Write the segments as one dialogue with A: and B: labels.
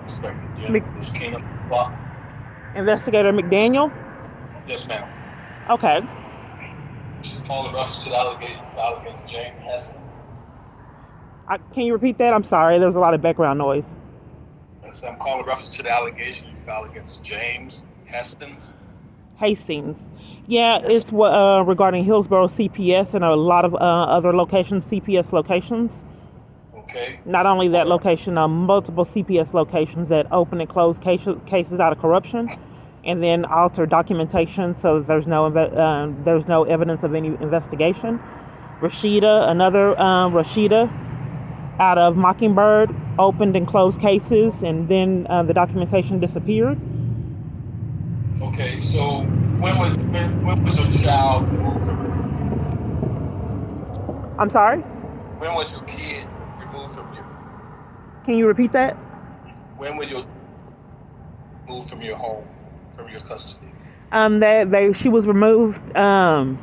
A: Inspector General.
B: Mc-
A: This Kingdom Block.
B: Investigator McDaniel?
A: Yes, ma'am.
B: Okay.
A: This is calling reference to the allegation filed against James Hastings.
B: Can you repeat that? I'm sorry. There was a lot of background noise.
A: So I'm calling reference to the allegation you filed against James Hastings.
B: Hastings. Yeah,
A: Yes.
B: it's what regarding Hillsborough CPS and a lot of other locations, CPS locations.
A: Okay.
B: Not only that
A: For
B: location, multiple CPS locations that open and close cases out of corruption, and then alter documentation so that there's no evidence of any investigation. Another Rasheeda out of Mockingbird, opened and closed cases, and then the documentation disappeared.
A: okay. So when was your child removed from you?
B: I'm sorry.
A: When was your kid removed from you?
B: Can you repeat that?
A: When were you moved from your home, from your custody?
B: She was removed. The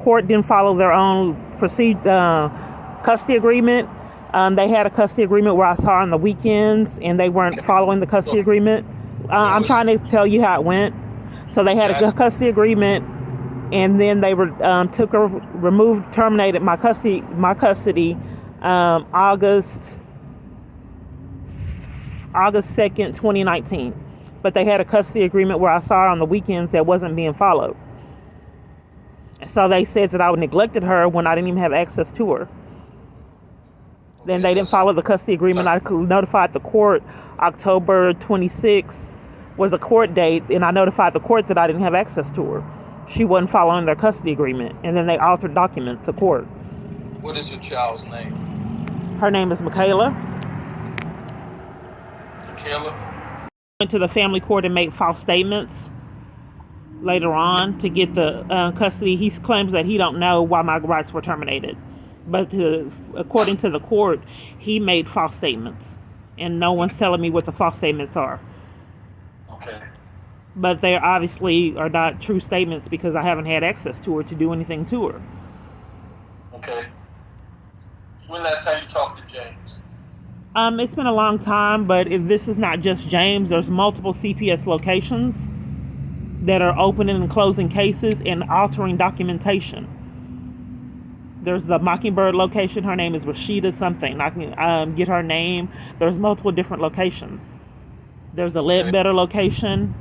B: court didn't follow their own custody agreement. They had a custody agreement where I saw her on the weekends, and they weren't
A: Okay.
B: following the
A: So
B: custody agreement.
A: when
B: I'm
A: was
B: trying to tell you how it went. So they had a
A: Jasmine?
B: custody agreement, and then they terminated my custody, August 2nd, 2019. But they had a custody agreement where I saw her on the weekends that wasn't being followed. So they said that I neglected her when I didn't even have access to her. Then
A: Okay.
B: they
A: So,
B: didn't follow the custody
A: so
B: agreement. I notified the court. October 26th was a court date, and I notified the court that I didn't have access to her. She wasn't following their custody agreement, and then they altered documents, the court.
A: what is your child's name?
B: Her name is Michaela.
A: Michaela?
B: Went to the family court and made false statements later on to get the custody. He claims that he don't know why my rights were terminated, but according to the court, he made false statements, and no one's telling me what the false statements are.
A: Okay.
B: But they obviously are not true statements because I haven't had access to her to do anything to her.
A: Okay. When last time you talked to James?
B: It's been a long time, but this is not just James. There's multiple CPS locations that are opening and closing cases and altering documentation. There's the Mockingbird location. Her name is Rasheeda something. I can get her name. There's multiple different locations. There's a
A: Okay.
B: Ledbetter location.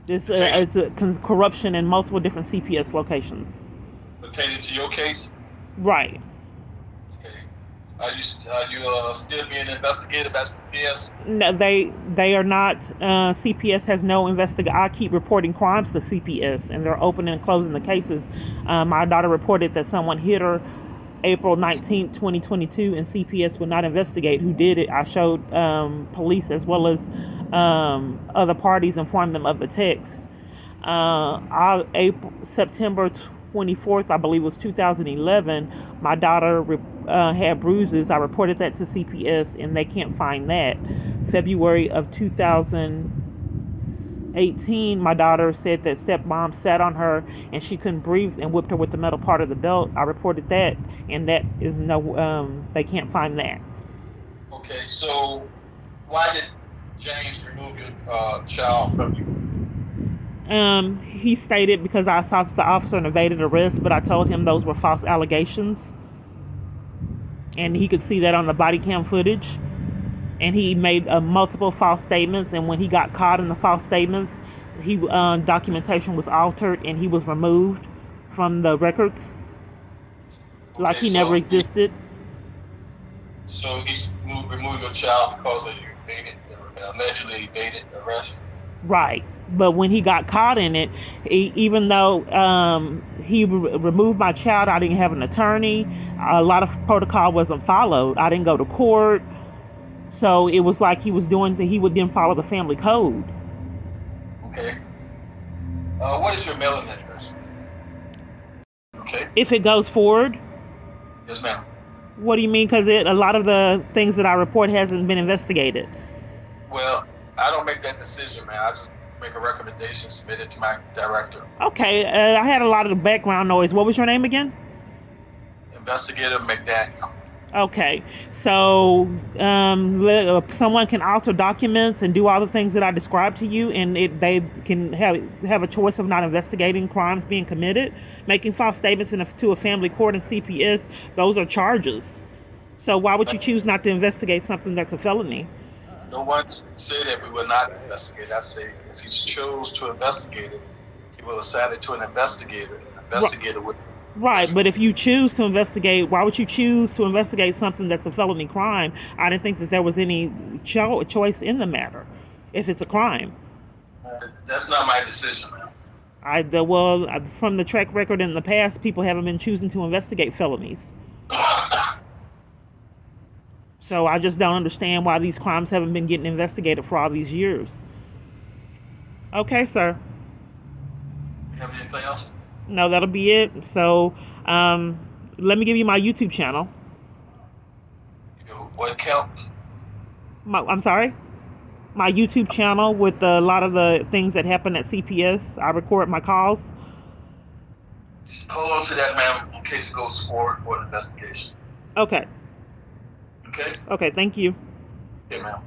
A: Pertaining,
B: It's a corruption in multiple different CPS locations.
A: pertaining to your case?
B: Right.
A: Okay. Are you still being investigated by CPS?
B: No, they are not. CPS has no investigation. I keep reporting crimes to CPS, and they're opening and closing the cases. My daughter reported that someone hit her April 19th, 2022, and CPS would not investigate who did it. I showed police as well as other parties, informed them of the text. September 24th, I believe, was 2011. My daughter had bruises. I reported that to CPS, and they can't find that. February of 2018, my daughter said that stepmom sat on her and she couldn't breathe and whipped her with the metal part of the belt. I reported that, and that is they can't find that.
A: Okay. So why did James remove your child from you?
B: He stated because I saw the officer and evaded arrest, but I told him those were false allegations, and he could see that on the body cam footage. And he made multiple false statements, and when he got caught in the false statements, documentation was altered, and he was removed from the records, like
A: Okay.
B: he never existed.
A: Removed your child because of you allegedly evaded arrest.
B: Right. But when he got caught in it, even though he removed my child, I didn't have an attorney. A lot of protocol wasn't followed. I didn't go to court. So it was like he didn't follow the family code.
A: Okay. What is your mailing address? Okay.
B: If it goes forward,
A: Yes, ma'am.
B: what do you mean? Because a lot of the things that I report hasn't been investigated.
A: Well, I don't make that decision, man. I just make a recommendation, submit it to my director.
B: Okay, I had a lot of background noise. What was your name again?
A: Investigator McDaniel.
B: Okay, so someone can alter documents and do all the things that I described to you, and they can have a choice of not investigating crimes being committed, making false statements to a family court and CPS. Those are charges. So why would you choose not to investigate something that's a felony?
A: No one said that we will not investigate. I say if he chose to investigate it, he will assign it to an investigator, and an
B: Ri-
A: investigator will.
B: Right, but if you choose to investigate, why would you choose to investigate something that's a felony crime? I didn't think that there was any choice in the matter if it's a crime.
A: That's not my decision, man.
B: From the track record in the past, people haven't been choosing to investigate felonies. So I just don't understand why these crimes haven't been getting investigated for all these years. Okay, sir.
A: You have anything else?
B: No, that'll be it. So, let me give you my YouTube channel.
A: What count?
B: I'm sorry? My YouTube channel with a lot of the things that happen at CPS. I record my calls.
A: Hold on to that, ma'am, in case it goes forward for an investigation.
B: Okay.
A: Okay?
B: Okay, thank you.
A: Okay, ma'am.